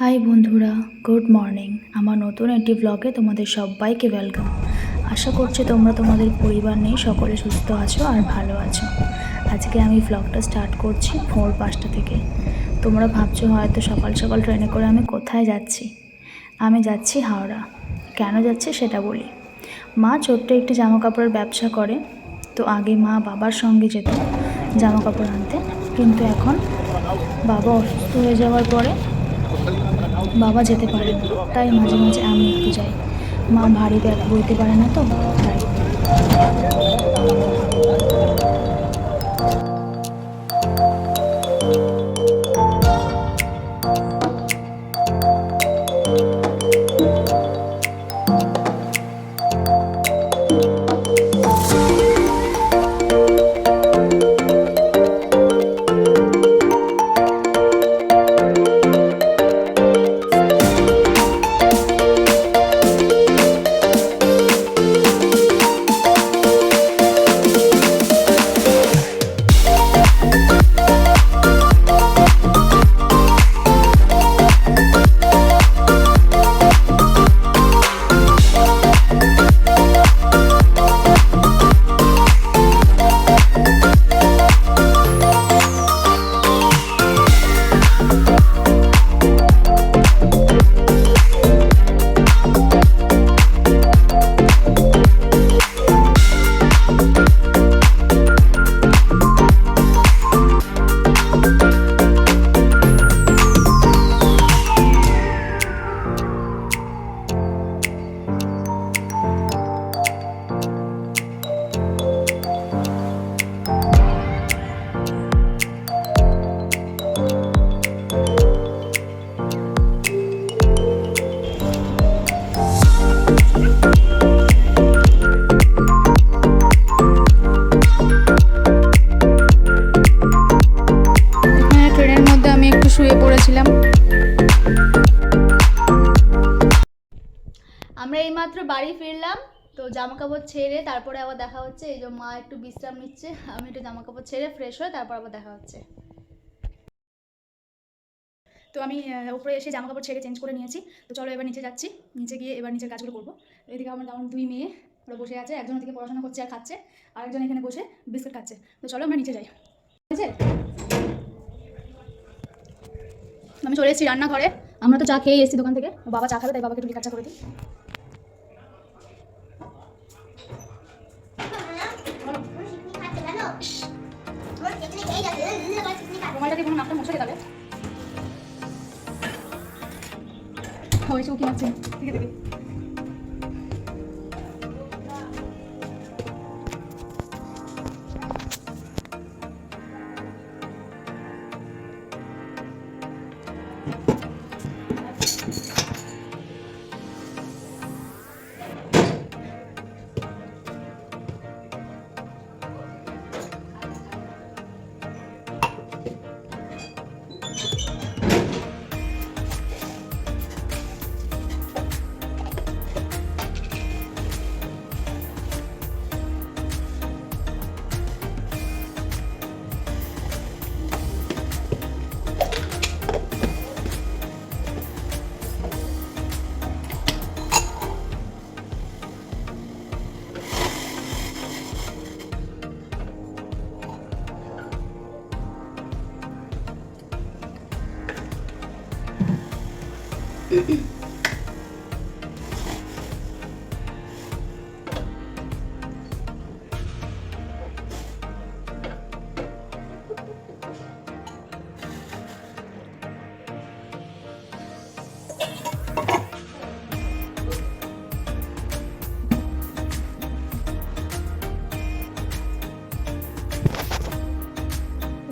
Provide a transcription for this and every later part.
High বন্ধুরা, good morning. আমার নতুন একটি ব্লগে তোমাদের সবাইকে ওয়েলকাম। আশা করছি তোমরা তোমাদের পরিবার নিয়ে সকলে সুস্থ আছো আর ভালো আছো। আজকে আমি ব্লগটা স্টার্ট করছি ভোর 5টা থেকে। তোমরা ভাবছো হয়তো সকাল সকাল ট্রেনে করে আমি কোথায় যাচ্ছি। আমি যাচ্ছি হাওড়া। কেন যাচ্ছি সেটা বলি। মা ছোট্ট একটি জামা কাপড়ের ব্যবসা করে, তো আগে মা বাবার সঙ্গে যেত জামা কাপড় আনতে, কিন্তু এখন বাবা অসুস্থ হয়ে যাওয়ার পরে বাবা যেতে পারে না, তাই মাঝে মাঝে আমি একটু যাই। মা ভারী ব্যাগ বইতে পারে না, তো তাই। ট্রেনের মধ্যে আমি একটু শুয়ে পড়েছিলাম। আমরা এইমাত্র বাড়ি ফিরলাম, তো জামা কাপড় ছেড়ে তারপরে আবার দেখা হচ্ছে। এই যে মা একটু বিশ্রাম নিচ্ছে, আমি একটু জামা কাপড় ছেড়ে ফ্রেশ হয়ে তারপর আবার দেখা হচ্ছে। তো আমি উপরে এসে জামা কাপড় ছেড়ে চেঞ্জ করে নিয়েছি। তো চলো এবার নিচে যাচ্ছি। নিচে গিয়ে এবার নিচের কাজগুলো করবো। এদিকে আমার দুই মেয়ে ওরা বসে আছে, একজন ওদিকে পড়াশোনা করছে আর খাচ্ছে, আর একজন এখানে বসে বিস্কুট খাচ্ছে। তো চলো আমরা নিচে যাই। আমি চলে এসেছি রান্নাঘরে। আমরা তো চা খেয়ে এসেছি দোকান থেকে, বাবা চা খাবে তাই বাবাকে একটু লিকার চা করে দিই। তোমারটা দিয়ে কোনো নাকটা মুছে গেলে হয়েছে কি আছে ঠিক আছে।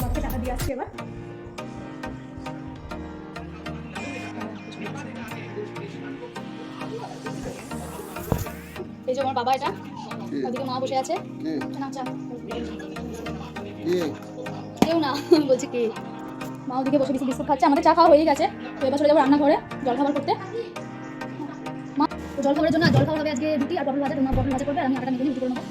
বাবাকে টাকা দিয়ে আসছি এবার। এই যে আমার বাবা, এটা ওদিকে মা বসে আছে। না চা কেউ না বলছি কি, মা ওদিকে বসে বিস্কুট খাচ্ছে, আমাদের চা খাওয়া হয়ে গেছে। তো এবার চলে যাবো রান্নাঘরে জলখাবার করতে। মা জলখাবারের জন্য জলখাবার হবে আজকে রুটি আর পটল ভাজা। তোমার পটল ভাজা করবে আর আমি আটাটা নিয়ে রুটি করে নেবো।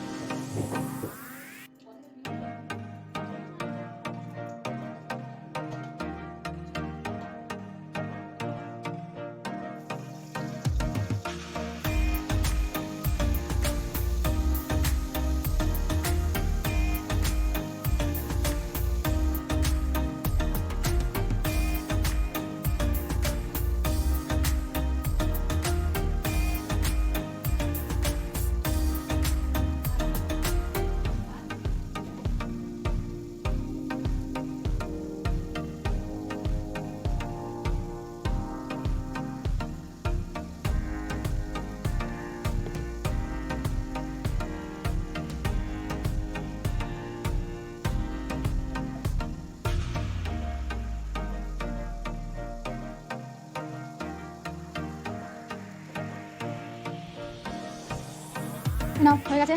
নাও হয়ে গেছে।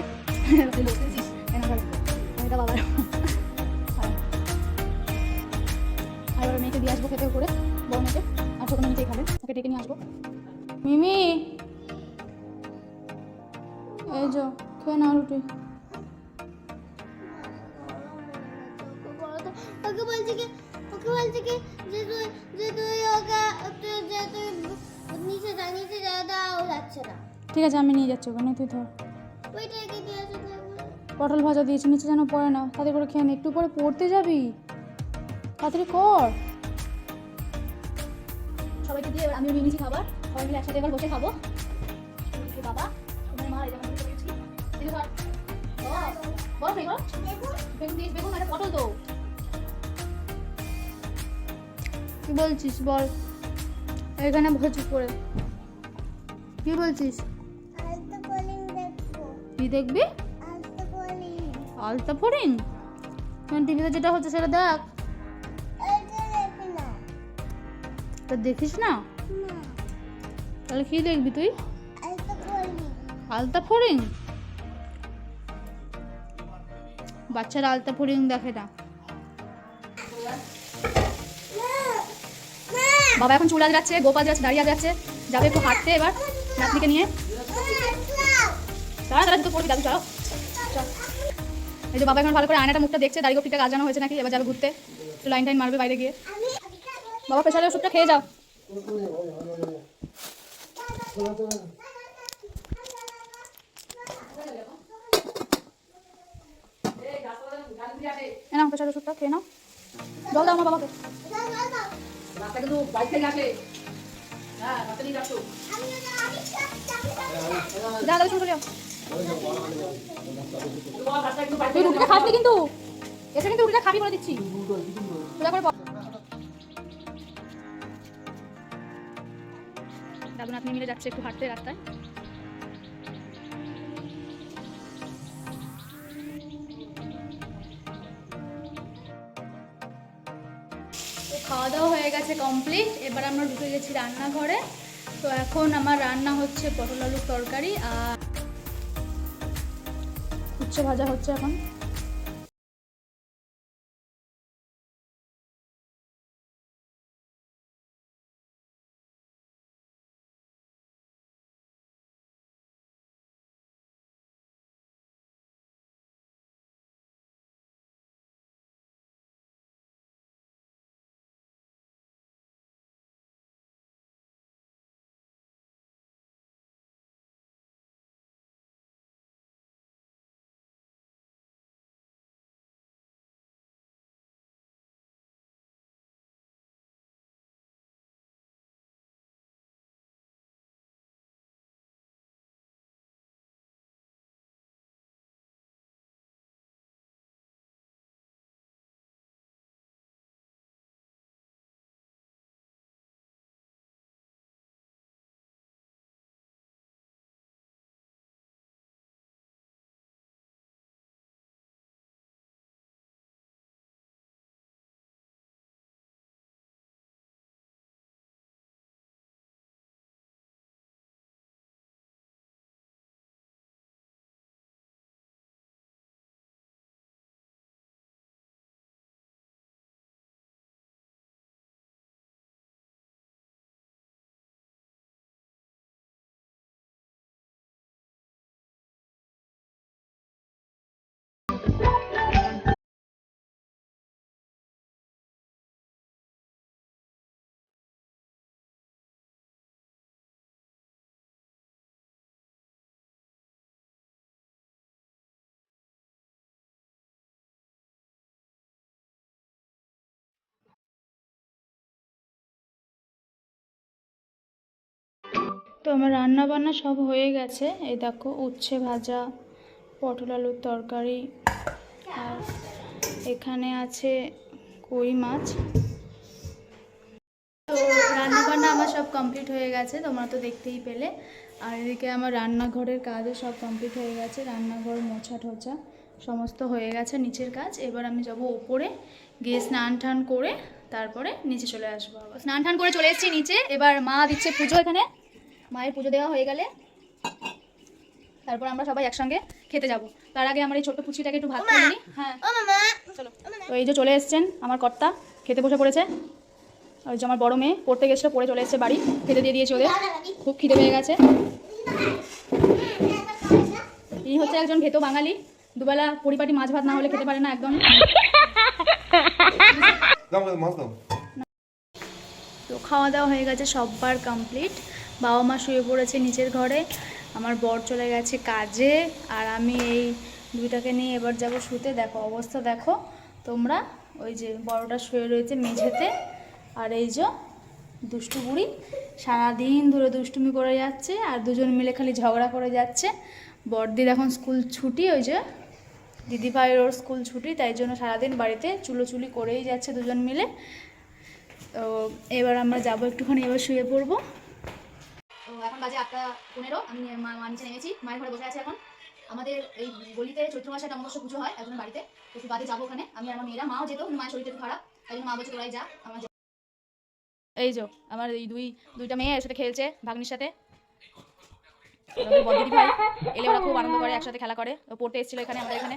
এটা বাবার। আর এবার মেয়েকে দিয়ে আসবো খেতে করে, বড় মেয়েকে। আর ছোটো মেয়ে নিচেই খাবে, ওকে ডেকে নিয়ে আসবো। মিমি এই যো খেয়ে নাও রুটি। ওকে বলছি কি যে তুই ওকে যে তুই নিচে যা দাও যাচ্ছে না। ঠিক আছে আমি নিয়ে যাচ্ছি ওখানে, তুই ধর। ওইটাই কি দিয়ে আসো? পটল ভাজা দিয়েছি, নিচে যেন পড়ে না, তাদের করে খেয়ে নে। একটু পরে পড়তে যাবি, তাড়াতাড়ি কর। সবাইকে দিয়ে আমি নিয়ে নিয়েছি খাবার, সবাই মিলে একসাথে এবার বসে খাবো। বাবা তোমার মা এই যেমন করেছি বল বেগুন একটা পটল তো। কি বলছিস বল, এখানে বসে চুপ করে কি বলছিস? আলতা কলিং দেখবো। কি দেখবি? আলতা কলিং। আলতা ফড়িং? টিভিতে যেটা হচ্ছে সেটা দেখ। এটা দেখি না। তা দেখিস না? না। তাহলে কি দেখবি তুই? আলতা কলিং। আলতা ফড়িং? বাচ্চারা আলতা ফড়িং দেখে না। বাবা এখন চুল আজরাচ্ছে, গোপাল যাচ্ছে, দাঁড়িয়ে যাচ্ছে, যাবে একটু হাঁটতে এবার নাতনিকে নিয়ে। দাঁড়া দাঁড়া দুটো পড়বি, দাদু চলো। এই যে বাবা এখন ভালো করে আয়নাটা মুখটা দেখছে, দাড়ি গোপটিটা গাজানো হয়েছে নাকি, এবার যাবে ঘুরতে, একটু লাইন টাইন মারবে বাইরে গিয়ে। বাবা প্রেশারের ওষুধটা খেয়ে যাও। নাও প্রেশারের ওষুধটা খেয়ে নাও। জল দাও আমার বাবাকে। কিন্তু বাইক থেকে আসে। হ্যাঁ রাতে নিয়ে যাচ্ছ। যা দাদা শুনে যাও। তুই রুটিটা খাসনি কিন্তু, এসে কিন্তু রুটিটা খাবি বলে দিচ্ছি। সোজা করে দাদু নাতনি মিলে যাচ্ছে একটু হাঁটতে রাস্তায়। খাওয়া দাওয়া হয়ে গেছে কমপ্লিট, এবার আমরা ঢুকে গেছি রান্নাঘরে। তো এখন আমার রান্না হচ্ছে পটল আলুর তরকারি আর উচ্ছে ভাজা হচ্ছে এখন। তো আমার রান্না বান্না সব হয়ে গেছে। এই দেখো উচ্ছে ভাজা, পটল আলুর তরকারি, আর এখানে আছে কই মাছ। তো রান্না বান্না আমার সব কমপ্লিট হয়ে গেছে, তোমরা তো দেখতেই পেলে। আর এদিকে আমার রান্নাঘরের কাজও সব কমপ্লিট হয়ে গেছে, রান্নাঘর মোছা টোছা সমস্ত হয়ে গেছে নিচের কাজ। এবার আমি যাব ওপরে গিয়ে স্নান টান করে তারপরে নিচে চলে আসবো। স্নান টান করে চলে এসেছি নিচে, এবার মা দিচ্ছে পুজো। এখানে মায়ের পুজো দেওয়া হয়ে গেলে তারপর আমরা সবাই একসঙ্গে খেতে যাব। তার আগে আমার এই ছোট্ট পুচিটাকে একটু ভাত করে নিই। হ্যাঁ ও মামা চলো। তো এই যে চলে এসেছেন আমার কর্তা, খেতে বসে পড়েছে। ওই যে আমার বড় মেয়ে পড়তে গেছিলো, পড়ে চলে এসেছে বাড়ি, খেতে দিয়ে দিয়েছি ওদের, খুব খিদে পেয়ে গেছে। ইনি হচ্ছে একজন ভেতো বাঙালি, দুবেলা পরিপাটি মাছ ভাত না হলে খেতে পারে না একদম। তো খাওয়া দাওয়া হয়ে গেছে, সববার কমপ্লিট। বাবা মা শুয়ে পড়েছে নিচের ঘরে, আমার বর চলে গেছে কাজে, আর আমি এই দুইটাকে নিয়ে এবার যাব শুতে। দেখো অবস্থা দেখো তোমরা, ওই যে বড়টা শুয়ে রয়েছে মেঝেতে, আর এই যে দুষ্টু বুড়ি সারাদিন ধরে দুষ্টুমি করে যাচ্ছে, আর দুজন মিলে খালি ঝগড়া করে যাচ্ছে। বড়দির এখন স্কুল ছুটি, ওই যে দিদিভাইয়ের ওর স্কুল ছুটি, তাই জন্য সারাদিন বাড়িতে চুলোচুলি করেই যাচ্ছে দুজন মিলে। তো এবার আমরা যাবো একটুখানি, এবার শুয়ে পড়বো। তো এখন বাজে 8:15, আমি মা নিচে নেমেছি, মায়ের ঘরে বসে আছে এখন। আমাদের এই গলিতে চৈত্র মাসে একটা অমাবস্যা পুজো হয় একজন বাড়িতে, তো একটু বাদে যাবো ওখানে। আমি আর আমার মেয়েরা, মাও যেত, মায়ের শরীরটা একটু খারাপ, তাই জন্য মা বলছে তোরাই যা। এই যে আমার এই দুইটা মেয়ে এর সাথে খেলছে, ভাগ্নির সাথে। বড়দিদি ভাই এলে ওরা খুব আনন্দ করে, একসাথে খেলা করে। ও পড়তে এসেছিল এখানে, আমাদের এখানে।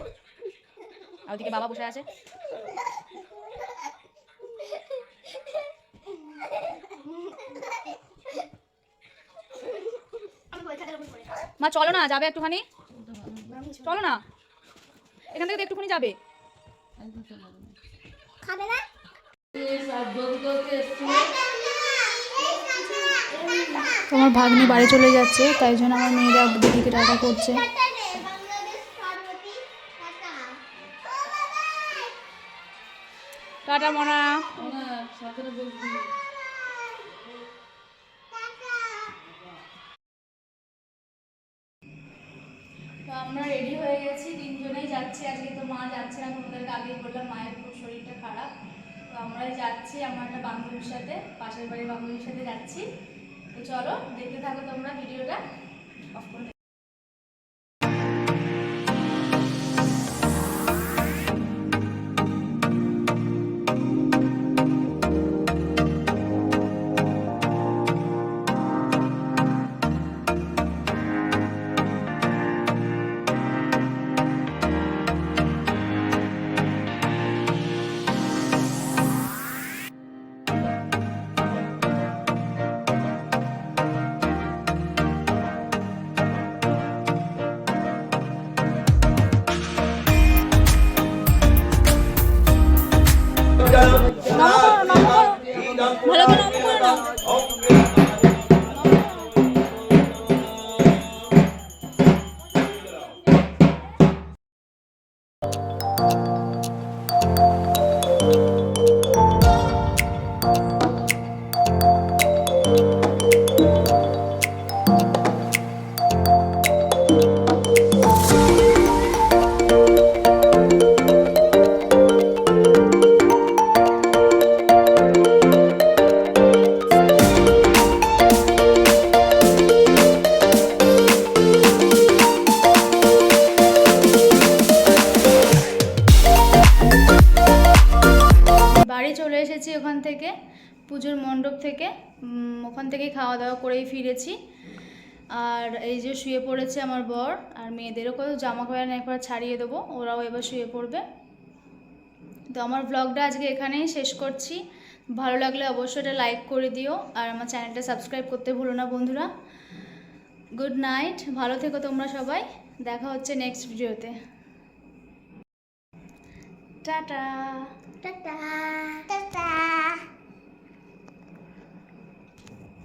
আর ওদিকে বাবা বসে আছে। মা চলো না, যাবে একটুখানি, চলো না, এখান থেকে তো একটুখানি যাবে। খাবে না তোমার ভাগ্নি বাড়ি চলে যাচ্ছে, তাই জন্য আমার মেয়েরা দিদিকে টাটা করছে। টাটা মনা। তো আমরা রেডি হয়ে গেছি, তিনজনেই যাচ্ছি আজকে। তো মা যাচ্ছে না, তোমাদেরকে আগেই বললাম মায়ের খুব শরীরটা খারাপ। তো আমরাই যাচ্ছি, আমার একটা বান্ধবীর সাথে, পাশের বাড়ির বান্ধবীর সাথে যাচ্ছি। তো চলো দেখতে থাকো তোমরা ভিডিওটা, অফ করে। ভালো করে নম করে নাও। বাড়ি চলে এসেছি ওখান থেকে, পুজোর মণ্ডপ থেকে। ওখান থেকেই খাওয়া দাওয়া করেই ফিরেছি। আর এই যে শুয়ে পড়েছে আমার বর, আর মেয়েদেরও কত জামা কাপড় একবার ছাড়িয়ে দেবো, ওরাও এবার শুয়ে পড়বে। তো আমার ব্লগটা আজকে এখানেই শেষ করছি। ভালো লাগলে অবশ্যই এটা লাইক করে দিও, আর আমার চ্যানেলটা সাবস্ক্রাইব করতে ভুলো না বন্ধুরা। গুড নাইট, ভালো থেকো তোমরা সবাই, দেখা হচ্ছে নেক্সট ভিডিওতে। Tata tata tata.